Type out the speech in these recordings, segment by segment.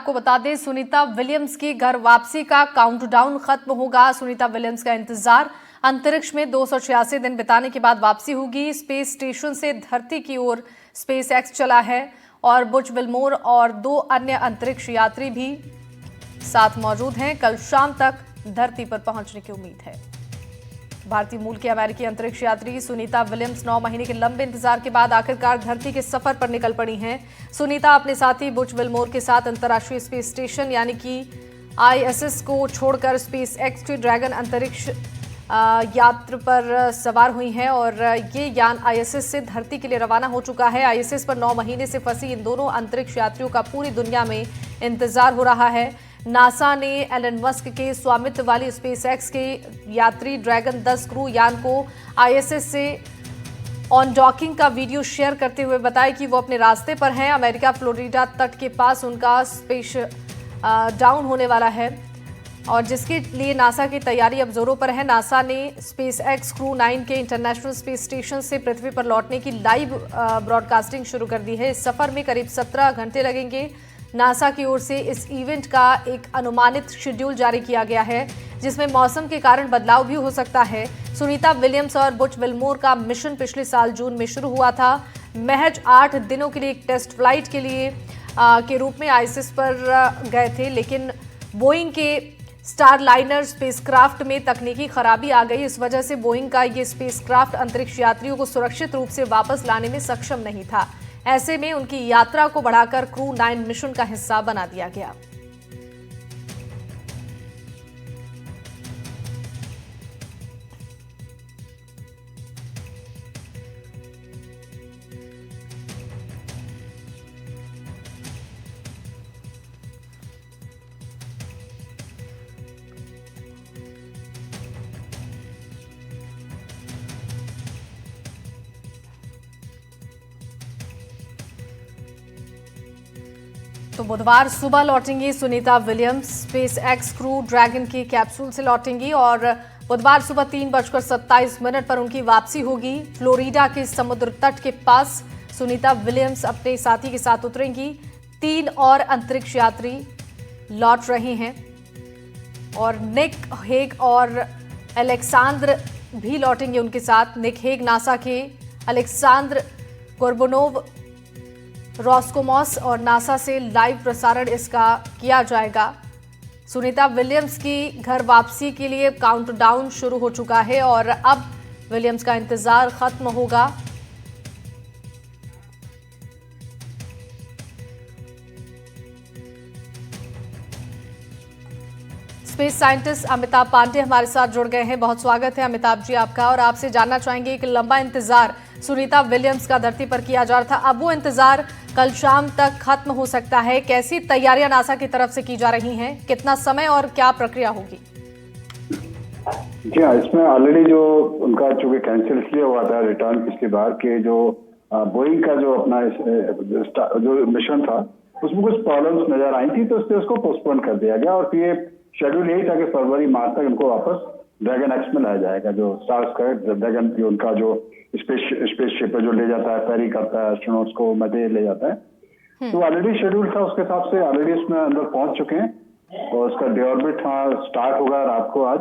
आपको बता दें, सुनीता विलियम्स की घर वापसी का काउंटडाउन खत्म होगा। सुनीता विलियम्स का इंतजार अंतरिक्ष में 286 दिन बिताने के बाद वापसी होगी। स्पेस स्टेशन से धरती की ओर स्पेस एक्स चला है और बुच विल्मोर और 2 अन्य अंतरिक्ष यात्री भी साथ मौजूद हैं। कल शाम तक धरती पर पहुंचने की उम्मीद है। भारतीय मूल की अमेरिकी अंतरिक्ष यात्री सुनीता विलियम्स 9 महीने के लंबे इंतजार के बाद आखिरकार धरती के सफर पर निकल पड़ी हैं। सुनीता अपने साथी बुच विल्मोर के साथ अंतर्राष्ट्रीय स्पेस स्टेशन यानी कि ISS को छोड़कर स्पेस एक्स के ड्रैगन अंतरिक्ष यात्रा पर सवार हुई हैं और ये यान ISS से धरती के लिए रवाना हो चुका है। ISS पर 9 महीने से फंसी इन दोनों अंतरिक्ष यात्रियों का पूरी दुनिया में इंतजार हो रहा है। नासा ने एलन मस्क के स्वामित्व वाली स्पेस एक्स के यात्री ड्रैगन 10 क्रू यान को ISS से ऑन डॉकिंग का वीडियो शेयर करते हुए बताया कि वो अपने रास्ते पर हैं। अमेरिका फ्लोरिडा तट के पास उनका स्पेस डाउन होने वाला है और जिसके लिए नासा की तैयारी अब जोरों पर है। नासा ने स्पेस एक्स क्रू 9 के इंटरनेशनल स्पेस स्टेशन से पृथ्वी पर लौटने की लाइव ब्रॉडकास्टिंग शुरू कर दी है। इस सफर में करीब 17 घंटे लगेंगे। नासा की ओर से इस इवेंट का एक अनुमानित शेड्यूल जारी किया गया है जिसमें मौसम के कारण बदलाव भी हो सकता है। सुनीता विलियम्स और बुच विल्मोर का मिशन पिछले साल जून में शुरू हुआ था। महज 8 दिनों के लिए एक टेस्ट फ्लाइट के रूप में ISS पर गए थे, लेकिन बोइंग के स्टारलाइनर स्पेसक्राफ्ट में तकनीकी खराबी आ गई। इस वजह से बोइंग का ये स्पेसक्राफ्ट अंतरिक्ष यात्रियों को सुरक्षित रूप से वापस लाने में सक्षम नहीं था। ऐसे में उनकी यात्रा को बढ़ाकर क्रू 9 मिशन का हिस्सा बना दिया गया। तो बुधवार सुबह लौटेंगी Sunita Williams. SpaceX crew Dragon की कैप्सूल से लौटेंगी और बुधवार सुबह 3:27 पर उनकी वापसी होगी। फ्लोरिडा के समुद्र तट के पास सुनीता विलियम्स अपने साथी के साथ उतरेंगी। 3 और अंतरिक्ष यात्री लौट रहे हैं और निक हेग और अलेक्सांद्र भी लौटेंगे उनके साथ। निक हेग नासा के, अलेक्सांद्र गोर्बुनोव रॉस्कोमॉस और नासा से लाइव प्रसारण इसका किया जाएगा। सुनीता विलियम्स की घर वापसी के लिए काउंटडाउन शुरू हो चुका है और अब विलियम्स का इंतजार खत्म होगा। स्पेस साइंटिस्ट अमिताभ पांडे हमारे साथ जुड़ गए हैं। बहुत स्वागत है अमिताभ जी आपका। और आपसे जानना चाहेंगे कि लंबा इंतजार सुनीता विलियम्स का धरती पर किया जा रहा था, अब वो इंतजार कल शाम तक खत्म हो सकता है। कैसी तैयारियां नासा की तरफ से की जा रही हैं, कितना समय और क्या प्रक्रिया होगी? जी हाँ, इसमें ऑलरेडी जो उनका चूंकि कैंसिल इसलिए हुआ था रिटर्न पिछली बार के जो बोइंग का जो अपना जो मिशन था उसमें कुछ प्रॉब्लम्स नजर आई थी, तो इसलिए उसको पोस्टपोन कर दिया गया और फिर ये शेड्यूल यही था कि फरवरी मार्च तक इनको वापस ड्रैगन एक्स में लाया जाएगा। जो स्टार ड्रैगन जो उनका जो स्पेसशिप है जो ले जाता है, कैरी करता है एस्ट्रोनॉट्स को मध्य ले जाता है, तो ऑलरेडी शेड्यूल था उसके हिसाब से ऑलरेडी इसमें अंदर पहुंच चुके हैं और उसका डिऑर्बिट स्टार्ट होगा रात को आज।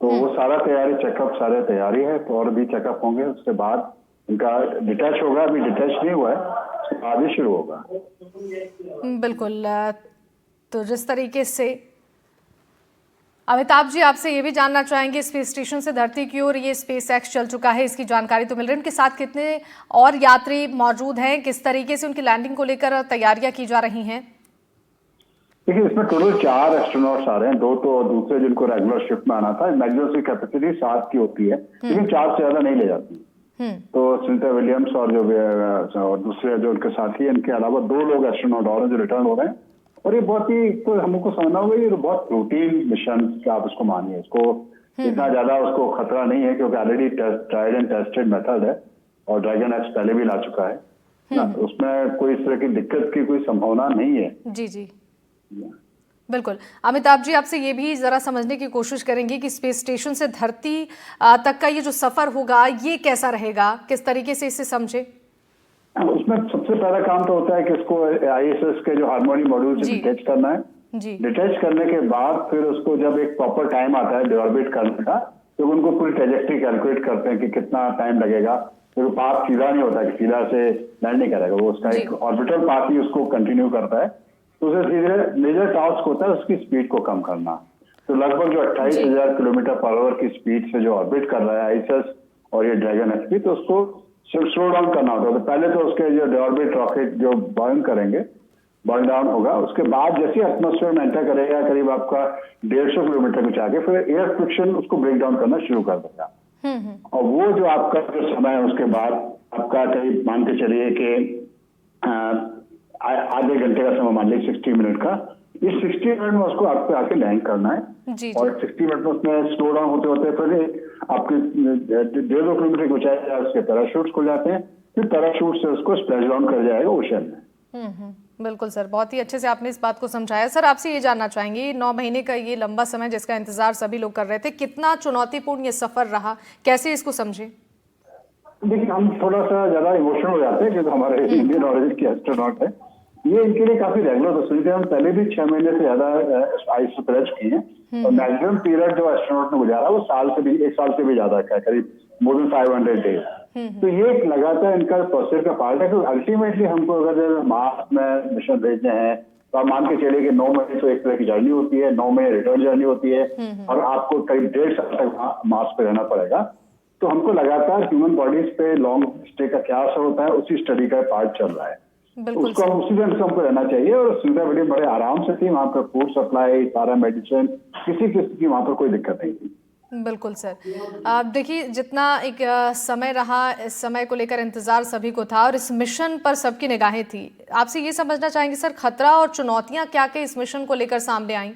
तो वो सारा तैयारी चेकअप सारे तैयारी है, तो और भी चेकअप होंगे। उसके बाद उनका डिटैच होगा, अभी डिटैच नहीं हुआ है, उसके बाद ही शुरू होगा। बिल्कुल। तो जिस तरीके से अमिताभ जी आपसे ये भी जानना चाहेंगे, स्पेस स्टेशन से धरती की ओर ये स्पेस एक्स चल चुका है, इसकी जानकारी तो मिल रही है। उनके साथ कितने और यात्री मौजूद हैं, किस तरीके से उनकी लैंडिंग को लेकर तैयारियां की जा रही हैं? देखिए, इसमें टोटल 4 एस्ट्रोनॉट्स आ रहे हैं। 2 तो दूसरे जिनको रेगुलर शिफ्ट में आना था। मैक्सिमम की कैपेसिटी 7 की होती है, लेकिन 4 से ज्यादा नहीं ले जाती। तो सुनीता विलियम्स और जो दूसरे जो उनके साथी हैं, इनके अलावा 2 लोग एस्ट्रोनॉट और जो रिटर्न हो रहे हैं। और ये बहुत ही तो हमको समझना होगा, ये बहुत रूटीन मिशन आप उसको मानिए, इसको इतना ज्यादा उसको खतरा नहीं है क्योंकि already tried and tested method है और ड्रैगन एक्स पहले भी ला चुका है ना, उसमें कोई इस तरह की दिक्कत की कोई संभावना नहीं है। जी जी बिल्कुल। अमिताभ जी आपसे ये भी जरा समझने की कोशिश करेंगे कि स्पेस स्टेशन से धरती तक का ये जो सफर होगा ये कैसा रहेगा, किस तरीके से इसे समझे? उसमें सबसे पहला काम तो होता है कि उसको ISS के जो हार्मोनी मॉड्यूल से डिटैच करना है। डिटैच करने के बाद फिर उसको जब एक प्रॉपर टाइम आता है डिऑर्बिट करने का, तो उनको पूरी ट्रेजेक्ट्री कैलकुलेट करते हैं कि कितना टाइम लगेगा। तो पाथ सीधा नहीं होता कि सीधा से लैंड नहीं करेगा, वो उसका एक ऑर्बिटल पाथ ही उसको कंटिन्यू करता है। तो उसे सीधे मेजर टास्क होता है उसकी स्पीड को कम करना। तो लगभग जो 28,000 किलोमीटर पर आवर की स्पीड से जो ऑर्बिट कर रहा है ISS और ये ड्रैगन XP, तो उसको स्लो डाउन करना होता है। तो पहले तो उसके जो डिऑर्बिट रॉकेट जो बर्न करेंगे, बर्न डाउन होगा, उसके बाद जैसे एटमॉस्फेयर में एंटर करेगा करीब आपका 150 किलोमीटर कुछ आगे, फिर एयर फ्रिक्शन उसको ब्रेक डाउन करना शुरू कर देगा। और वो जो आपका जो समय है उसके बाद आपका करीब मान के चलिए कि आधे घंटे का समय मान लीजिए 60 मिनट का, इस 60 मिनट में उसको आपको आके लैंड करना है। और 60 मिनट में उसमें स्लो डाउन होते होते फिर आपके 1.5 किलोमीटर की ऊंचाई है उसके पैराशूट खुल जाते हैं, फिर पैराशूट से उसको स्प्लैश डाउन कर जाएगा ओशन में। बिल्कुल सर, बहुत ही अच्छे से आपने इस बात को समझाया। सर आपसे ये जानना चाहेंगे, 9 महीने का ये लंबा समय जिसका इंतजार सभी लोग कर रहे थे, कितना चुनौतीपूर्ण ये सफर रहा, कैसे इसको समझे? देखिए, हम थोड़ा सा ज्यादा इमोशनल हो जाते हैं क्योंकि हमारे इंडियन ऑरिजिन के एस्ट्रोनॉट है। ये इनके लिए काफी रेगुलर तो सुनते हैं। हम पहले भी 6 महीने से ज्यादा ISS पर रह चुके हैं और मैक्सिमम पीरियड जो एस्ट्रोनॉट ने गुजारा वो 1 साल से भी ज्यादा का है, करीब मोर देन 500 डेज। तो ये एक लगातार इनका प्रोसेस का पार्ट है। तो अल्टीमेटली हमको अगर मार्स में मिशन भेजने हैं तो आप मान के चलिए कि 9 महीने तो एक तरह की जर्नी होती है, 9 महीने रिटर्न जर्नी होती है और आपको करीब 1.5 साल तक मार्स पे रहना पड़ेगा। तो हमको लगातार ह्यूमन बॉडीज पे लॉन्ग स्टे का क्या असर होता है उसी स्टडी का पार्ट चल रहा है। उसको हम उसी ढंग से हमको रहना चाहिए। और सुविधा बड़े आराम से थी वहाँ पर, फूड सप्लाई, सारा मेडिसिन, किसी किस्म की वहाँ पर कोई दिक्कत नहीं थी। बिल्कुल सर, आप देखिए जितना एक समय रहा, इस समय को लेकर इंतजार सभी को था और इस मिशन पर सबकी निगाहें थी। आपसे ये समझना चाहेंगे सर, खतरा और चुनौतियां क्या क्या इस मिशन को लेकर सामने आई?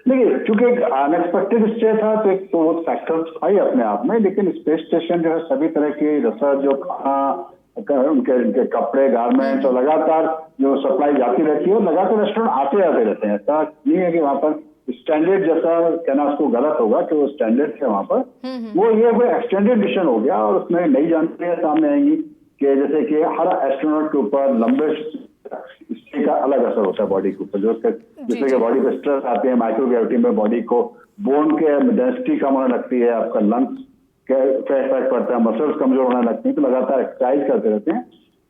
देखिए, चूंकि एक अनएक्सपेक्टेड स्टे था तो एक तो वो फैक्टर था ही अपने आप में, लेकिन स्पेस स्टेशन जो है सभी तरह की रिसर्च, जो खाना, उनके कपड़े, गारमेंट्स और लगातार जो सप्लाई जाती रहती है और लगातार रेस्टोरेंट आते जाते रहते हैं। ऐसा नहीं है कि वहाँ पर स्टैंडर्ड जैसा कहना उसको गलत होगा कि वो स्टैंडर्ड थे वहाँ पर, वो ये एक्सटेंडेड मिशन हो गया। और उसमें नई जानकारियां सामने आएंगी कि जैसे कि हर एस्ट्रोनॉट के ऊपर लंबे स्टे का अलग असर होता है बॉडी के ऊपर। जो जैसे कि बॉडी पे स्ट्रेस आते हैं, माइक्रोग्रेविटी में बॉडी को बोन के डेंसिटी कम होने लगती है, आपका लंग्स पे इफेक्ट पड़ता है, मसल्स कमजोर होने लगती है। तो लगातार एक्सरसाइज करते रहते हैं।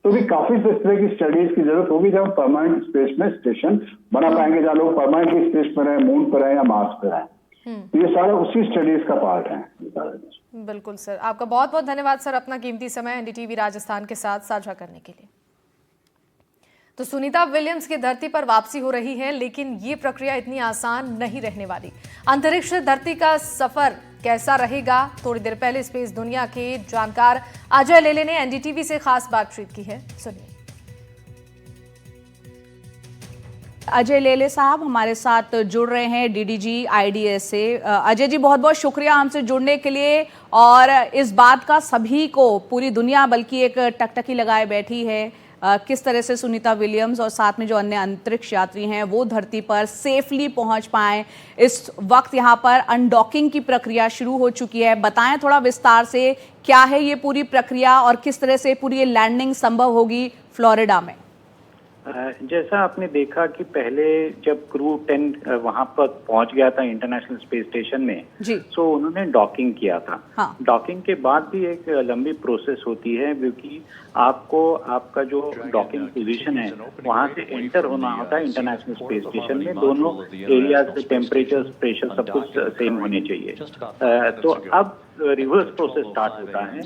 तो भी काफी इस तरह की स्टडीज की जरूरत होगी जब परमानेंट स्पेस में स्टेशन बना पाएंगे, जहाँ लोग परमानेंटली स्पेस पर रहे, मून पर रहे या मार्स पर रहे। तो ये सारा उसी स्टडीज का पार्ट है। बिल्कुल सर, आपका बहुत बहुत धन्यवाद सर, अपना कीमती समय NDTV राजस्थान के साथ साझा करने के लिए। तो सुनीता विलियम्स की धरती पर वापसी हो रही है, लेकिन ये प्रक्रिया इतनी आसान नहीं रहने वाली। अंतरिक्ष से धरती का सफर कैसा रहेगा, थोड़ी देर पहले स्पेस दुनिया के जानकार अजय लेले ने NDTV से खास बातचीत की है, सुनिए। अजय लेले साहब हमारे साथ जुड़ रहे हैं DDG IDS से। अजय जी, बहुत बहुत शुक्रिया हमसे जुड़ने के लिए। और इस बात का सभी को, पूरी दुनिया बल्कि एक टकटकी लगाए बैठी है किस तरह से सुनीता विलियम्स और साथ में जो अन्य अंतरिक्ष यात्री हैं वो धरती पर सेफली पहुंच पाएं। इस वक्त यहां पर अनडॉकिंग की प्रक्रिया शुरू हो चुकी है। बताएं थोड़ा विस्तार से, क्या है ये पूरी प्रक्रिया और किस तरह से पूरी ये लैंडिंग संभव होगी फ्लोरिडा में? जैसा आपने देखा कि पहले जब क्रू 10 वहां पर पहुंच गया था इंटरनेशनल स्पेस स्टेशन में, तो उन्होंने डॉकिंग किया था। हाँ। डॉकिंग के बाद भी एक लंबी प्रोसेस होती है, क्योंकि आपको आपका जो डॉकिंग पोजीशन है वहां से एंटर होना होता है इंटरनेशनल स्पेस स्टेशन में। दोनों एरिया से टेम्परेचर, प्रेशर सब कुछ सेम होने चाहिए। तो अब रिवर्स प्रोसेस स्टार्ट होता है,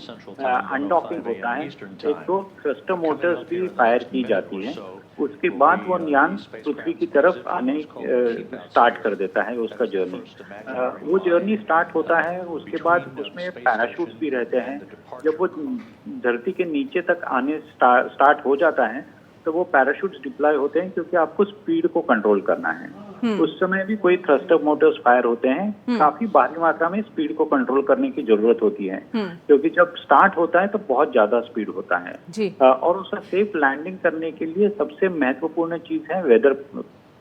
अनडॉकिंग होता है। एक तो थ्रस्टर मोटर्स भी फायर की जाती है, उसके बाद वो यान पृथ्वी की तरफ आने स्टार्ट कर देता है उसका जर्नी। वो जर्नी स्टार्ट होता है, उसके बाद उसमें पैराशूट्स भी रहते हैं। जब वो धरती के नीचे तक आने स्टार्ट हो जाता है तो वो पैराशूट्स डिप्लॉय होते हैं, क्योंकि आपको स्पीड को कंट्रोल करना है। उस समय भी कोई थ्रस्टर मोटर्स फायर होते हैं। काफी भारी मात्रा में स्पीड को कंट्रोल करने की जरूरत होती है, क्योंकि जब स्टार्ट होता है तो बहुत ज्यादा स्पीड होता है। और उसका सेफ लैंडिंग करने के लिए सबसे महत्वपूर्ण चीज है वेदर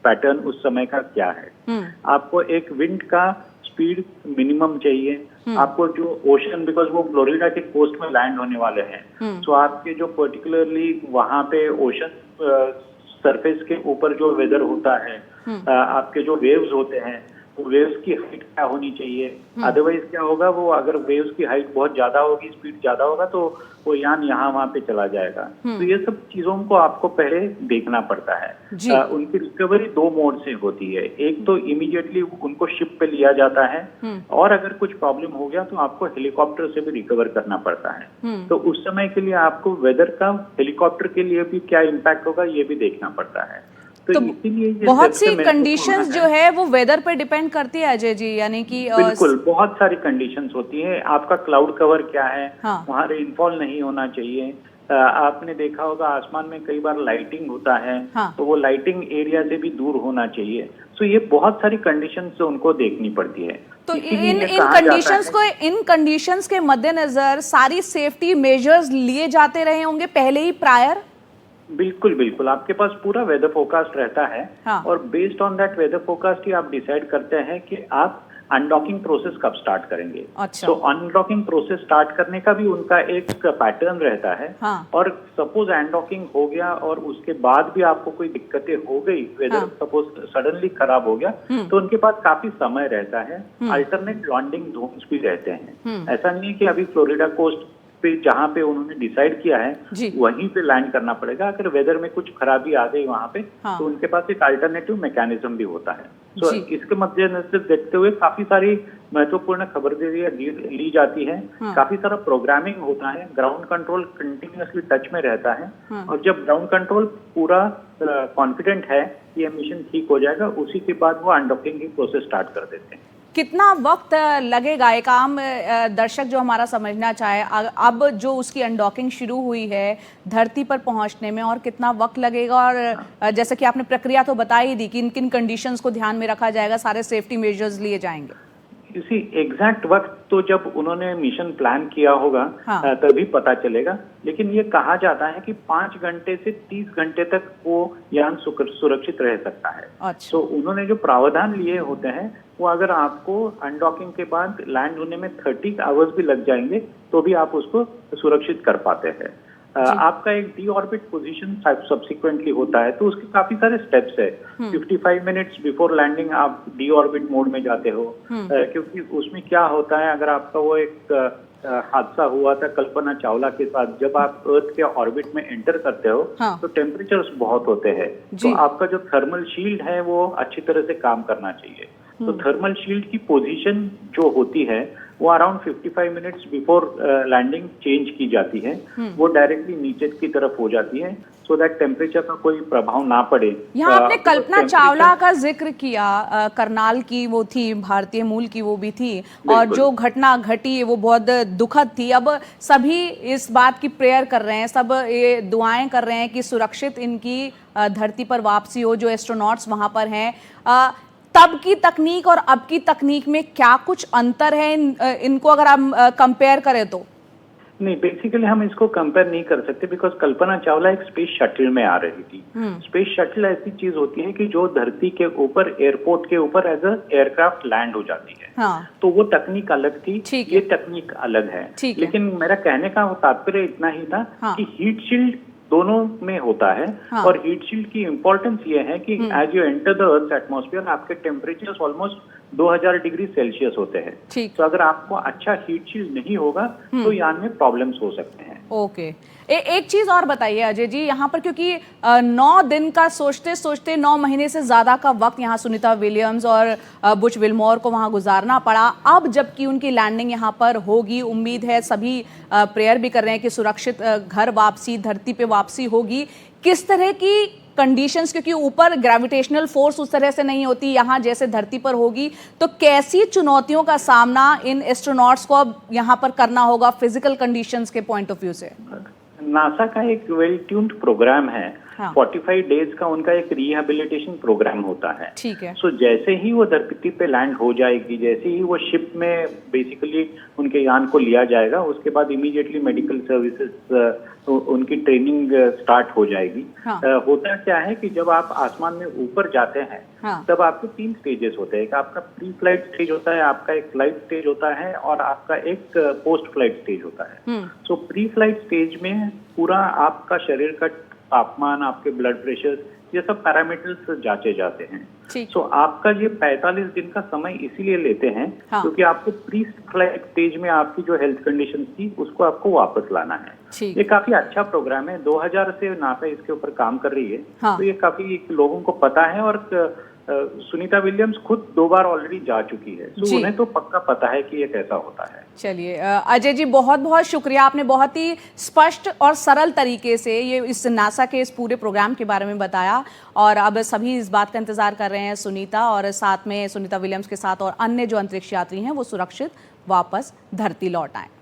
पैटर्न उस समय का क्या है। आपको एक विंड का स्पीड मिनिमम चाहिए, आपको जो ओशन, बिकॉज वो फ्लोरिडा के कोस्ट में लैंड होने वाले हैं, तो आपके जो पर्टिकुलरली वहां पे ओशन सरफेस के ऊपर जो वेदर होता है, आपके जो वेव्स होते हैं, वो वेव्स की हाइट क्या होनी चाहिए। अदरवाइज क्या होगा, वो अगर वेव्स की हाइट बहुत ज्यादा होगी, स्पीड ज्यादा होगा, तो वो यान यहाँ वहां पे चला जाएगा। तो ये सब चीजों को आपको पहले देखना पड़ता है। उनकी रिकवरी 2 मोड से होती है। एक तो इमीडिएटली उनको शिप पे लिया जाता है, और अगर कुछ प्रॉब्लम हो गया तो आपको हेलीकॉप्टर से भी रिकवर करना पड़ता है। तो उस समय के लिए आपको वेदर का हेलीकॉप्टर के लिए भी क्या इम्पैक्ट होगा ये भी देखना पड़ता है। तो बहुत सी कंडीशंस जो है वो वेदर पे डिपेंड करती है अजय जी, यानी कि बिल्कुल बहुत सारी कंडीशंस होती है। आपका क्लाउड कवर क्या है, वहाँ रेनफॉल नहीं होना चाहिए। आपने देखा होगा आसमान में कई बार लाइटिंग होता है, तो वो लाइटिंग एरिया से भी दूर होना चाहिए। तो ये बहुत सारी कंडीशंस उनको देखनी पड़ती है। तो इन कंडीशंस के मद्देनजर सारी सेफ्टी मेजर्स लिए जाते रहे होंगे पहले ही प्रायर। बिल्कुल बिल्कुल, आपके पास पूरा वेदर फोरकास्ट रहता है, और based on that weather forecast ही आप डिसाइड करते हैं कि आप अनडॉकिंग प्रोसेस कब स्टार्ट करेंगे। तो अनडॉकिंग प्रोसेस स्टार्ट करने का भी उनका एक पैटर्न रहता है। और सपोज अनडॉकिंग हो गया और उसके बाद भी आपको कोई दिक्कतें हो गई, वेदर सपोज सडनली खराब हो गया, तो उनके पास काफी समय रहता है। अल्टरनेट लैंडिंग जोन्स भी रहते हैं। ऐसा नहीं है कि अभी फ्लोरिडा कोस्ट पे जहाँ पे उन्होंने डिसाइड किया है वहीं पे लैंड करना पड़ेगा। अगर वेदर में कुछ खराबी आ गई वहाँ पे, तो उनके पास एक अल्टरनेटिव मैकेनिज्म भी होता है। तो इसके मद्देनजर देखते हुए काफी सारी महत्वपूर्ण खबरदारियां ली जाती है। काफी सारा प्रोग्रामिंग होता है। ग्राउंड कंट्रोल कंटिन्यूअसली टच में रहता है, और जब ग्राउंड कंट्रोल पूरा कॉन्फिडेंट है कि ये मिशन ठीक हो जाएगा, उसी के बाद वो अनडॉकिंग की प्रोसेस स्टार्ट कर देते हैं। कितना वक्त लगेगा, एक आम दर्शक जो हमारा समझना चाहे, अब जो उसकी अनडॉकिंग शुरू हुई है धरती पर पहुंचने में, और कितना वक्त लगेगा, और जैसे कि आपने प्रक्रिया तो बता ही दी कि किन कंडीशंस को ध्यान में रखा जाएगा, सारे सेफ्टी मेजर्स लिए जाएंगे। इसी एग्जैक्ट वक्त तो जब उन्होंने मिशन प्लान किया होगा तभी पता चलेगा। लेकिन ये कहा जाता है कि 5 घंटे से 30 घंटे तक वो यान सुरक्षित रह सकता है। तो उन्होंने जो प्रावधान लिए होते हैं, वो अगर आपको अनडॉकिंग के बाद लैंड होने में 30 आवर्स भी लग जाएंगे तो भी आप उसको सुरक्षित कर पाते हैं। आपका एक डी ऑर्बिट पोजीशन सब्सिक्वेंटली होता है, तो उसके काफी सारे स्टेप्स है। 55 मिनट्स बिफोर लैंडिंग आप डी ऑर्बिट मोड में जाते हो, क्योंकि उसमें क्या होता है, अगर आपका वो एक हादसा हुआ था कल्पना चावला के साथ, जब आप अर्थ के ऑर्बिट में एंटर करते हो तो टेम्परेचर्स बहुत होते हैं, तो आपका जो थर्मल शील्ड है वो अच्छी तरह से काम करना चाहिए। तो थर्मल शील्ड की पोजीशन जो होती है वो around 55 minutes before landing change की जाती है। वो डायरेक्टली नीचे की तरफ हो जाती है, सो दैट टेम्परेचर का कोई प्रभाव ना पड़े। यहाँ आपने कल्पना चावला का जिक्र किया, करनाल की वो थी, भारतीय मूल की वो भी थी, और जो घटना घटी वो बहुत दुखद थी। अब सभी इस बात की प्रेयर कर रहे हैं, सब ये दुआएं कर रहे हैं कि सुरक्षित इनकी धरती पर वापसी हो, जो एस्ट्रोनॉट्स वहां पर हैं। तब की तकनीक और अब की तकनीक में क्या कुछ अंतर है, इनको अगर हम कंपेयर करें तो? नहीं, बेसिकली हम इसको कंपेयर नहीं कर सकते, बिकॉज कल्पना चावला एक स्पेस शटल में आ रही थी। स्पेस शटल ऐसी चीज होती है कि जो धरती के ऊपर, एयरपोर्ट के ऊपर एज अ एयरक्राफ्ट लैंड हो जाती है। तो वो तकनीक अलग थी, ये तकनीक अलग है। लेकिन मेरा कहने का तात्पर्य इतना ही था कि हीट शील्ड दोनों में होता है। और हीट शील्ड की इंपॉर्टेंस ये है कि as you enter the earth atmosphere, आपके टेम्परेचर्स ऑलमोस्ट 2000 डिग्री सेल्सियस होते हैं। तो अगर आपको अच्छा हीट शील्ड नहीं होगा तो यान में प्रॉब्लम्स हो सकते हैं। ओके, एक चीज और बताइए अजय जी, यहाँ पर क्योंकि 9 दिन का सोचते सोचते 9 महीने से ज्यादा का वक्त यहाँ सुनीता विलियम्स और बुच विल्मोर को वहाँ गुजारना पड़ा। अब जबकि उनकी लैंडिंग यहाँ पर होगी, उम्मीद है, सभी प्रेयर भी कर रहे हैं कि सुरक्षित घर वापसी, धरती पे वापसी होगी। किस तरह की कंडीशंस, क्योंकि ऊपर ग्रेविटेशनल फोर्स उस तरह से नहीं होती यहाँ जैसे धरती पर होगी, तो कैसी चुनौतियों का सामना इन एस्ट्रोनॉट्स को अब यहाँ पर करना होगा फिजिकल कंडीशंस के पॉइंट ऑफ व्यू से? नासा का एक वेल ट्यून्ड प्रोग्राम है हाँ। 45 डेज का उनका एक रिहेबिलिटेशन प्रोग्राम होता है। ठीक है। सो जैसे ही वो धरती पे लैंड हो जाएगी, जैसे ही वो शिप में बेसिकली उनके यान को लिया जाएगा, उसके बाद इमीडिएटली मेडिकल सर्विसेज उनकी ट्रेनिंग स्टार्ट हो जाएगी। हाँ। होता क्या है कि जब आप आसमान में ऊपर जाते हैं, हाँ। तब आपके 3 स्टेजेस होते हैं। एक आपका प्री फ्लाइट स्टेज होता है, आपका एक फ्लाइट स्टेज होता है और आपका एक पोस्ट फ्लाइट स्टेज होता है। सो प्री फ्लाइट स्टेज में पूरा आपका शरीर का तापमान, आपके ब्लड प्रेशर, ये सब पैरामीटर्स जांचे जाते हैं। सो आपका ये 45 दिन का समय इसीलिए लेते हैं क्योंकि आपको प्री फ्लाइट स्टेज में आपकी जो हेल्थ कंडीशन थी उसको आपको वापस लाना है। ये काफी अच्छा प्रोग्राम है। 2000 से नासा इसके ऊपर काम कर रही है। तो ये काफी लोगों को पता है और सुनीता विलियम्स खुद 2 बार ऑलरेडी जा चुकी है, तो उन्हें तो पक्का पता है कि ये कैसा होता है। चलिए अजय जी, बहुत बहुत शुक्रिया, आपने बहुत ही स्पष्ट और सरल तरीके से ये इस नासा के इस पूरे प्रोग्राम के बारे में बताया। और अब सभी इस बात का इंतजार कर रहे हैं सुनीता और साथ में सुनीता विलियम्स के साथ और अन्य जो अंतरिक्ष यात्री हैं वो सुरक्षित वापस धरती लौट आए।